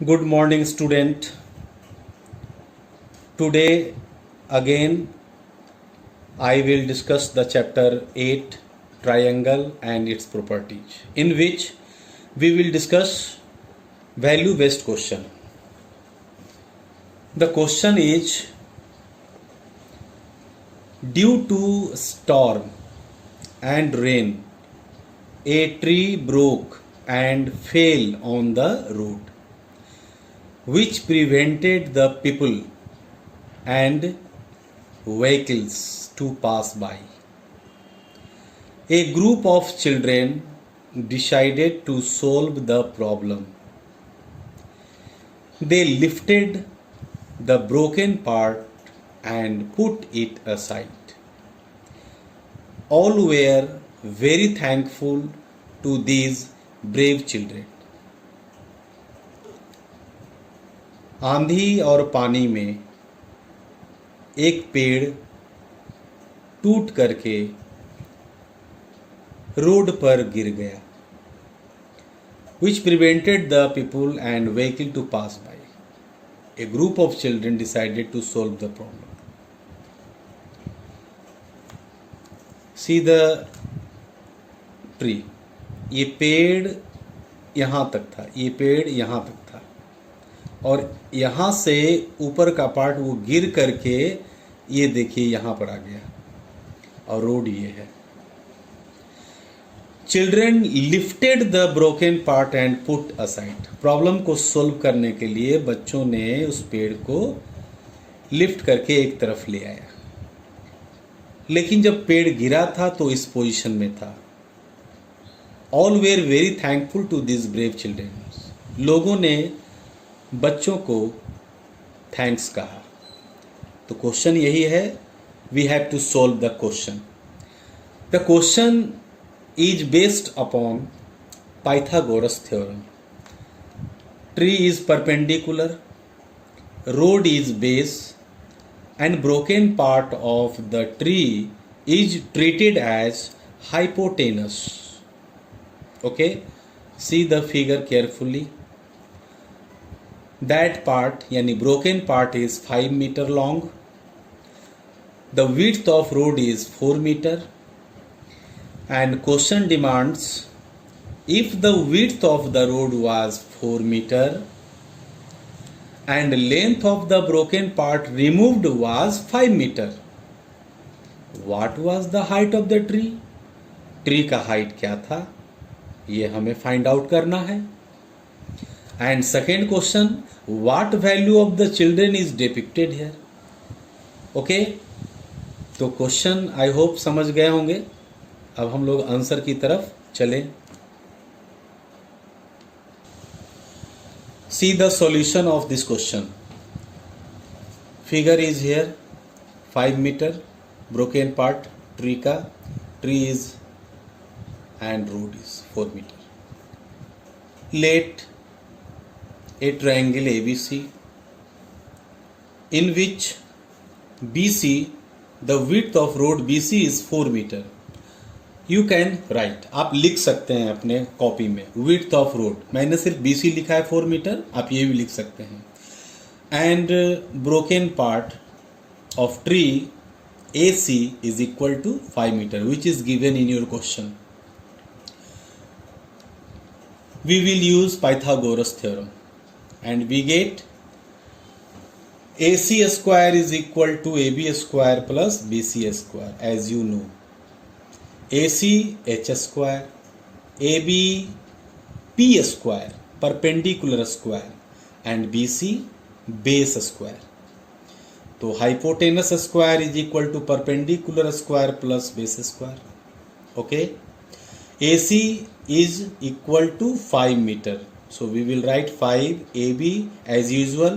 Good morning, student. Today, again, I will discuss the chapter 8 triangle and its properties, in which we will discuss value based question. The question is, due to storm and rain, a tree broke and fell on the road, which prevented the people and vehicles to pass by. A group of children decided to solve the problem. They lifted the broken part and put it aside. All were very thankful to these brave children. आंधी और पानी में एक पेड़ टूट करके road पर गिर गया, which prevented the people and vehicle to pass by. A group of children decided to solve the problem. See the tree. ये पेड़ यहाँ तक था, ये पेड़ यहाँ तक था, और यहाँ से ऊपर का पार्ट वो गिर करके ये देखिए यहाँ पर आ गया, और रोड ये है. Children lifted the broken part and put aside. Problem को सोल्व करने के लिए बच्चों ने उस पेड़ को लिफ्ट करके एक तरफ ले आया, लेकिन जब पेड़ गिरा था तो इस पोजीशन में था. All were very thankful to this brave children. लोगों ने बच्चों को थैंक्स कहा. तो क्वेश्चन यही है, we have to solve the question. The question is based upon Pythagoras theorem. Tree is perpendicular, road is base, and broken part of the tree is treated as hypotenuse. Okay, see the figure carefully. That part, yani broken part, is 5 meter long. The width of road is 4 meter. And question demands, if the width of the road was 4 meter and length of the broken part removed was 5 meter, what was the height of the tree? Tree का height क्या था, ये हमें find out करना है. And second question, what value of the children is depicted here. Okay, तो question I hope समझ गए होंगे. अब हम लोग आंसर की तरफ चलें. See the solution of this question. Figure is here. 5 metre broken part tree का, tree is and road is 4 metre. Let a triangle ABC in which BC, the width of road BC is 4 meter. You can write, आप लिख सकते हैं अपने copy में, width of road. मैंने सिर्फ BC लिखा है 4 मीटर, आप ये भी लिख सकते हैं. And broken part of tree AC is equal to 5 meter, which is given in your question. We will use Pythagoras theorem. And we get AC square is equal to AB square plus BC square, as you know. AC H square, AB P square, perpendicular square, and BC base square. तो hypotenuse square is equal to perpendicular square plus base square. Okay. AC is equal to 5 meter. So we will write 5 AB as usual,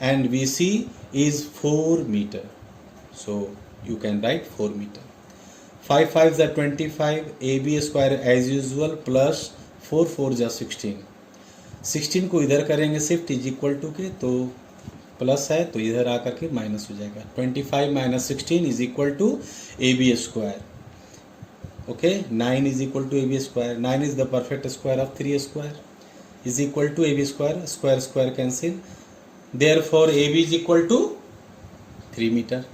and BC is 4 meter. So you can write 4 meter. 5 5s are 25. AB square as usual plus 4 4s are 16. 16 को इधर करेंगे shift is equal to के, तो plus है तो इधर आकर के माइनस हो जाएगा. 25 minus 16 is equal to AB square. Okay, 9 is equal to AB square. 9 is the perfect square of 3 square. is equal to AB square, square square cancel. Therefore AB is equal to 3 meter.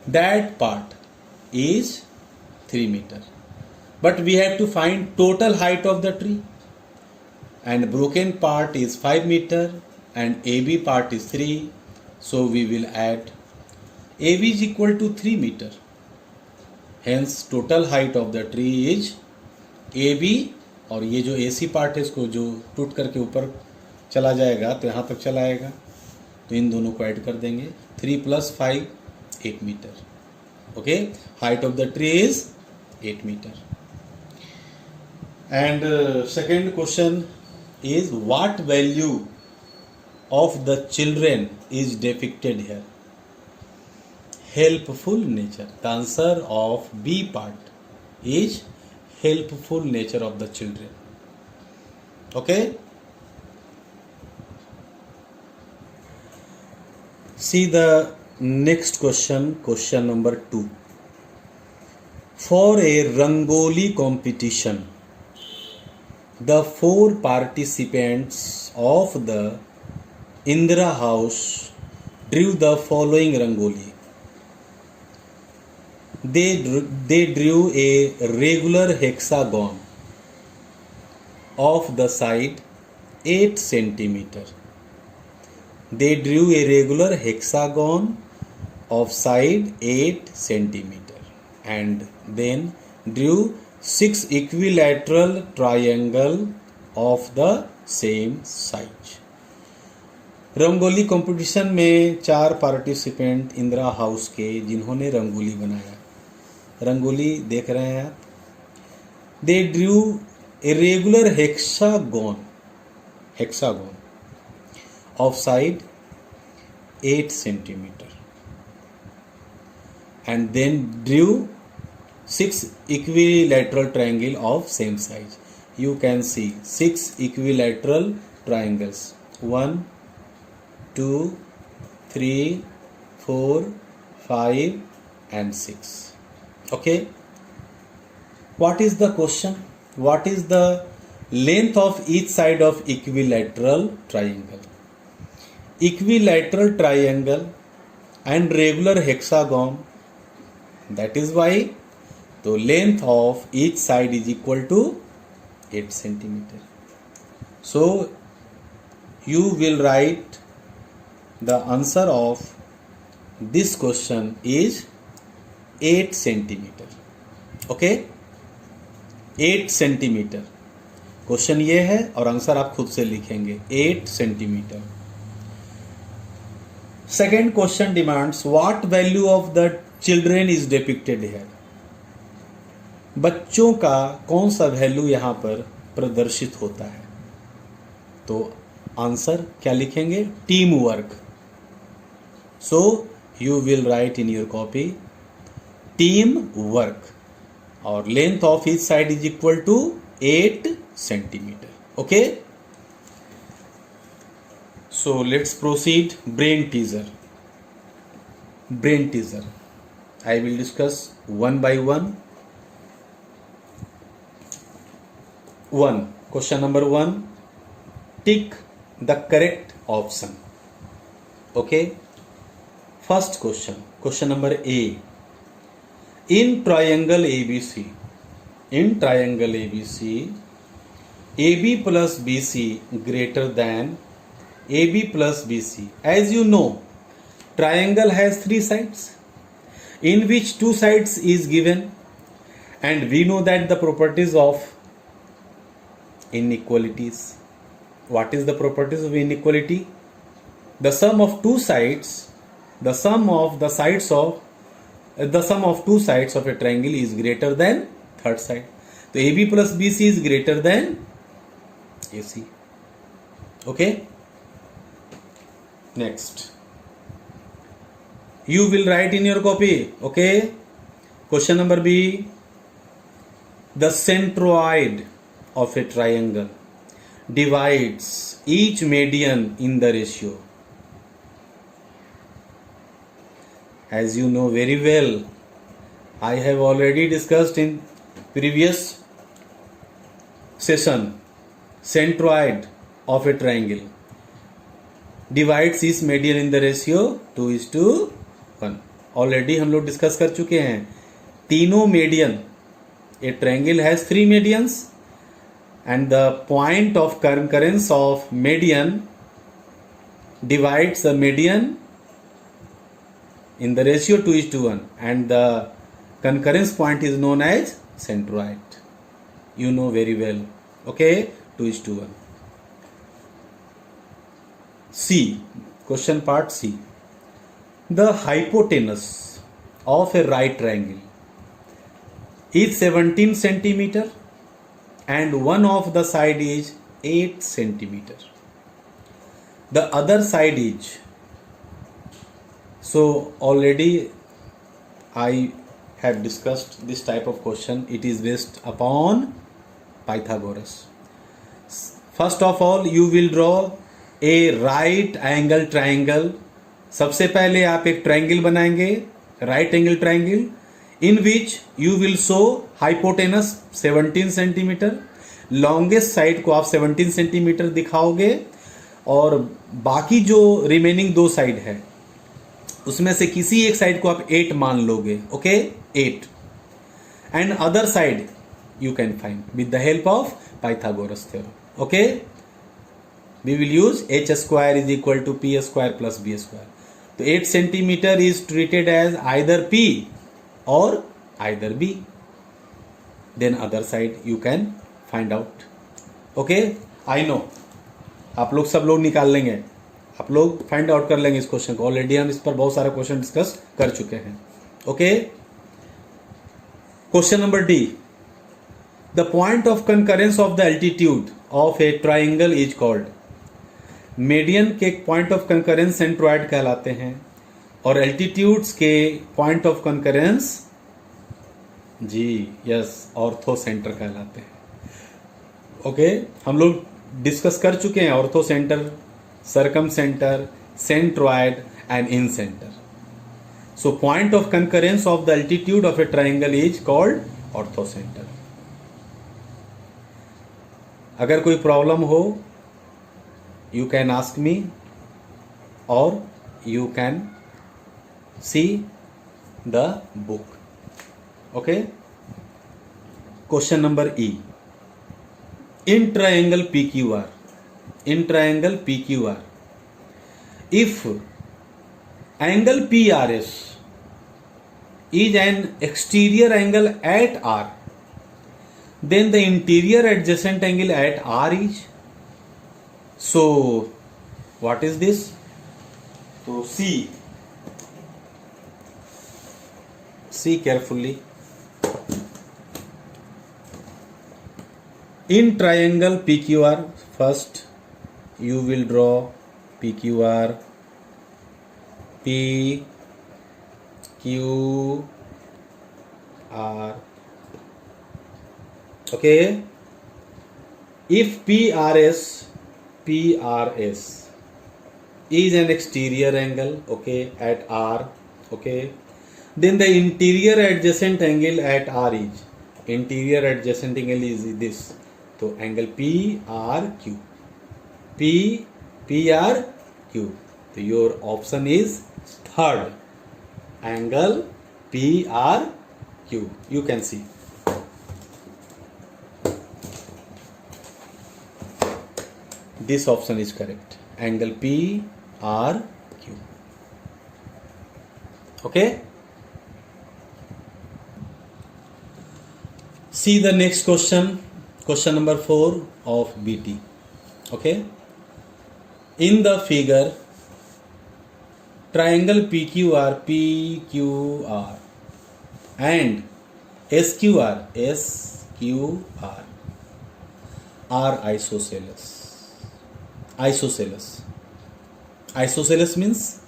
That part is 3 meter. But we have to find total height of the tree. And broken part is 5 meter and AB part is 3. So we will add AB is equal to 3 meter. Hence total height of the tree is AB, और ये जो AC part है इसको जो टूट करके ऊपर चला जाएगा तो यहाँ तक चला आएगा, तो इन दोनों को ऐड कर देंगे. 3 + 5 8 metre. Okay, height of the tree is 8 metre. And second question is what value of the children is depicted here? Helpful nature. The answer of B part is helpful nature of the children. Okay, see the next question, question number 2. For a Rangoli competition, the 4 participants of the Indira house drew the following Rangoli. They drew a regular hexagon of the side 8 centimeter. They drew a regular hexagon of side 8 centimeter and then drew 6 equilateral triangle of the same size. Rangoli competition में 4 participant Indira house के जिन्होंने रंगोली बनाया, रंगोली देख रहे हैं आप. दे Drew a regular hexagon of side 8 centimeter and then drew 6 equilateral triangle of same size. You can see 6 equilateral triangles, 1 2 3 4 5 and 6. Okay, what is the question? What is the length of each side of equilateral triangle? Equilateral triangle and regular hexagon, that is why the length of each side is equal to 8 centimeter. So you will write the answer of this question is 8 centimeter. Okay, 8 centimeter question ये है और answer आप खुद से लिखेंगे 8 centimeter. Second question demands what value of the children is depicted here. बच्चों का कौन सा वैल्यू यहाँ पर प्रदर्शित होता है, तो आंसर क्या लिखेंगे? Team work. So you will write in your copy team work और length of each side is equal to 8 centimeter. Okay, so let's proceed. Brain teaser. I will discuss one by one. Question number 1. Tick the correct option. Okay. First question number A. In triangle ABC, AB plus BC greater than AB plus BC. As you know, triangle has 3 sides, in which 2 sides is given, and we know that the properties of inequalities. What is the properties of inequality? The sum of 2 sides, the sum of 2 sides of a triangle is greater than third side. So AB plus BC is greater than AC. Okay. Next, you will write in your copy. Okay. Question number B. The centroid of a triangle divides each median in the ratio. As you know very well, I have already discussed in previous session, centroid of a triangle divides its median in the ratio 2:1. Already हम लोग discuss कर चुके हैं तीनों median. A triangle has 3 medians and the point of concurrence of median divides the median in the ratio 2:1 and the concurrence point is known as centroid. You know very well. Okay, 2:1. C. Question part C. The hypotenuse of a right triangle is 17 centimeter and one of the side is 8 centimeter. The other side is, so already I have discussed this type of question. It is based upon Pythagoras. First of all, you will draw a right angle triangle. सबसे पहले आप एक triangle बनाएंगे, right angle triangle, in which you will show hypotenuse 17 centimetre. Longest side को आप 17 centimetre दिखाओगे और बाकी जो रिमेनिंग 2 साइड है उसमें से किसी एक साइड को आप 8 मान लोगे. Okay, 8 and other side you can find with the help of Pythagoras theorem. Okay, we will use h square is equal to p square plus b square. So 8 centimeter is treated as either p or either b. Then other side you can find out. Okay, I know आप लोग सब लोग निकाल लेंगे, आप लोग find out कर लेंगे इस क्वेश्चन को. ऑलरेडी हम इस पर बहुत सारा क्वेश्चन डिस्कस कर चुके हैं. Okay, question number D. The point of concurrence of the altitude of a triangle is called. Median के पॉइंट ऑफ कंकरेंस सेंट्रोइड कहलाते हैं और एल्टीट्यूड्स के पॉइंट ऑफ कंकरेंस जी यस ऑर्थो सेंटर कहलाते हैं. ओके, हम लोग डिस्कस कर चुके हैं orthocentre, circumcentre, centroid and incentre. So point of concurrence of the altitude of a triangle is called orthocentre. अगर कोई प्रॉब्लम हो you can ask me or you can see the book. Okay, question number E. In triangle P Q R, in triangle P Q R, if angle P R S is an exterior angle at R, then the interior adjacent angle at R is. So what is this? So see carefully. In triangle PQR, first you will draw PQR, PQR. Okay, if PRS is an exterior angle, okay, at R, okay, then the interior adjacent angle at R is, interior adjacent angle is this, so angle PRQ, PRQ. So your option is third, angle PRQ. You can see. This option is correct. Angle PRQ. Okay. See the next question. Question number 4 of BT. Okay. In the figure, triangle PQR and SQR are isosceles. Isosceles means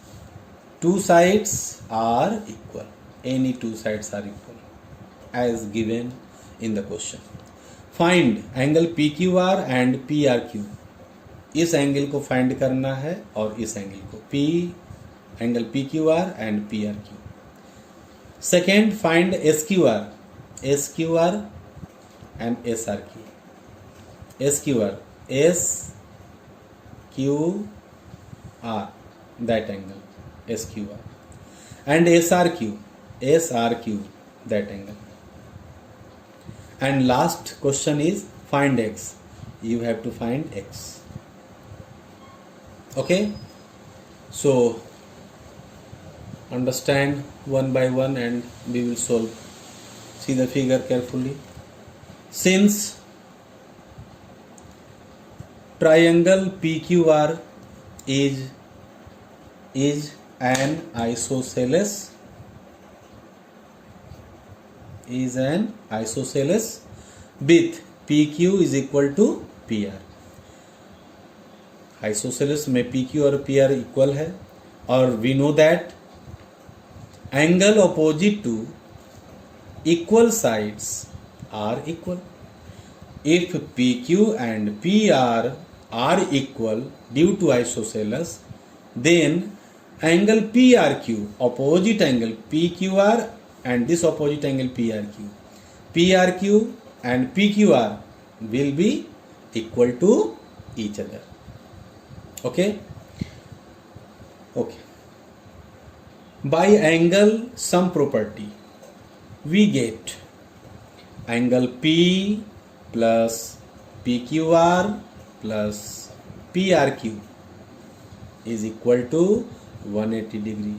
two sides are equal. Any two sides are equal as given in the question. Find angle PQR and PRQ. इस angle को find करना है और इस angle को angle PQR and PRQ. Second, find SQR and SRQ. SQR, Q R, that angle SQR, and SRQ, that angle. And last question is find X. You have to find X. Okay, so understand one by one and we will solve. See the figure carefully. Since triangle PQR is an isosceles, with PQ is equal to PR. Isosceles में PQ और PR equal है, और we know that angle opposite to equal sides are equal. If PQ and PR are equal due to isosceles, then angle PRQ, opposite angle PQR and this opposite angle PRQ and PQR will be equal to each other. Okay. By angle sum property, we get angle P plus PQR plus PRQ is equal to 180 degree.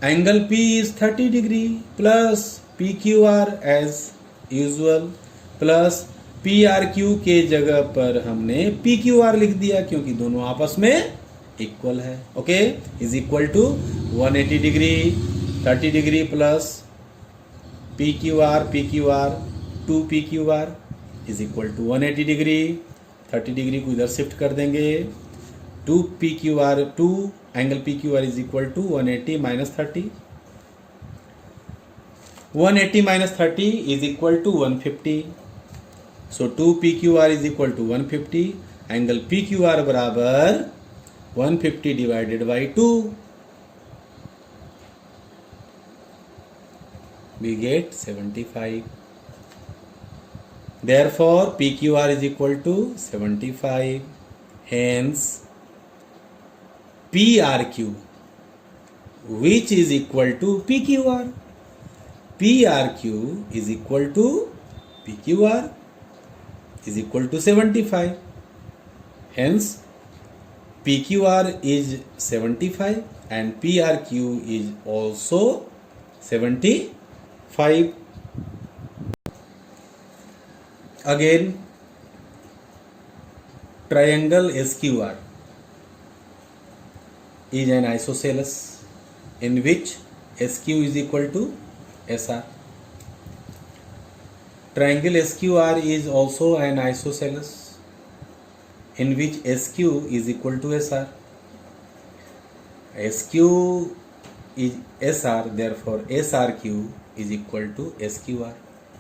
Angle P is 30 degree plus PQR as usual plus PRQ के जगह पर हमने PQR लिख दिया क्योंकि दोनों आपस में इक्वल है. Okay, is equal to 180 degree 30 degree plus PQR 2 PQR is equal to 180 degree. 30 degree को इधर शिफ्ट कर देंगे. 2 angle PQR is equal to 180 minus 30. 180 minus 30 is equal to 150. So 2 PQR is equal to 150. Angle PQR बराबर 150 divided by 2. We get 75. Therefore, PQR is equal to 75. Hence, PRQ, which is equal to PQR. PRQ is equal to PQR is equal to 75. Hence, PQR is 75 and PRQ is also 75. Again, triangle SQR is an isosceles in which SQ is equal to SR. Triangle SQR is also an isosceles in which SQ is equal to SR. SQ is SR, therefore SRQ is equal to SQR.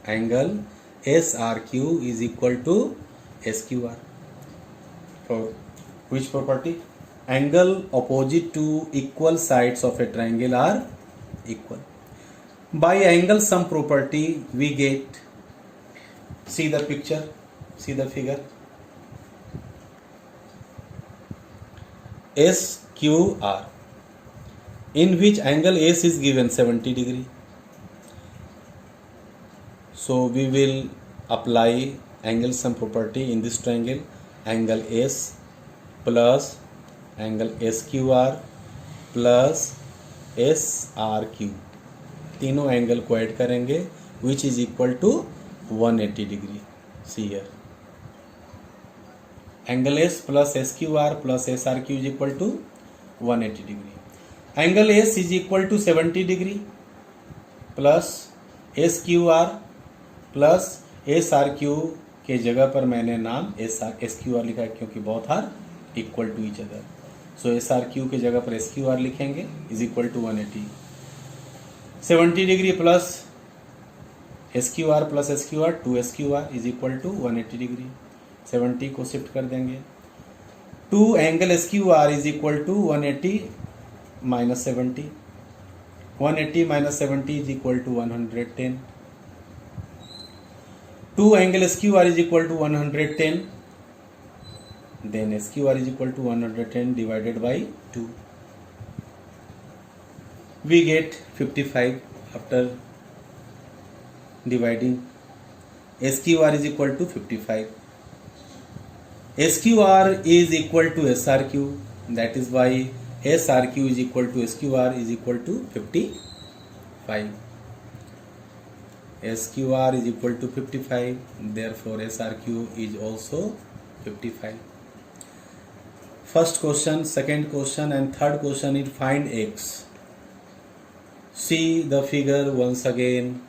Angle SRQ is equal to SQR. For which property? Angle opposite to equal sides of a triangle are equal. By angle sum property, we get, see the picture, see the figure. SQR, in which angle S is given 70 degree. So we will apply angle sum property in this triangle. Angle S plus angle SQR plus SRQ, तीनों angle को add करेंगे which is equal to 180 degree. See here, angle S plus SQR plus SRQ is equal to 180 degree. Angle S is equal to 70 degree plus SQR plus SRQ के जगह पर मैंने नाम SQR लिखा है क्योंकि both are equal to each other. So SRQ के जगह पर SQR लिखेंगे is equal to 180. 70 degree plus SQR plus SQR 2 SQR is equal to 180 degree. 70 को शिफ्ट कर देंगे. 2 angle SQR is equal to 180 minus 70. 180 minus 70 is equal to 110. 2 angle SQR is equal to 110. then SQR is equal to 110 divided by 2. We get 55 after dividing. SQR is equal to 55. SQR is equal to SRQ, that is why SRQ is equal to SQR is equal to 55. SQR is equal to 55, therefore SRQ is also 55. First question, second question and third question is find X. See the figure once again.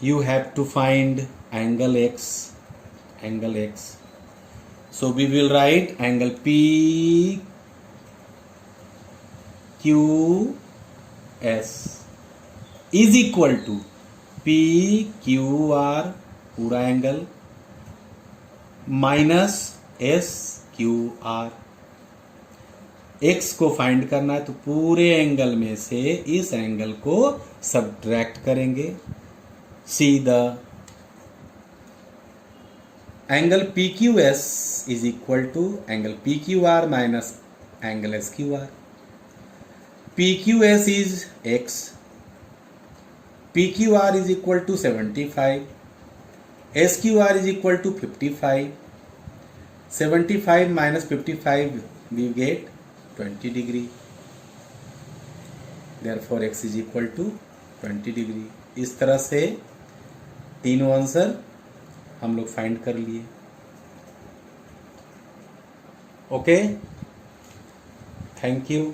You have to find angle X. So we will write angle PQS is equal to PQR पूरा angle minus SQR. X को find करना है तो पूरे angle में से इस angle को सब्ट्रैक्ट करेंगे. See the angle PQS is equal to angle PQR minus angle SQR. PQS is X. PQR is equal to 75. SQR is equal to 55. 75 minus 55 we get 20 degree. Therefore X is equal to 20 degree. इस तरह से तीनों answer हम लोग find कर लिए. Okay, thank you.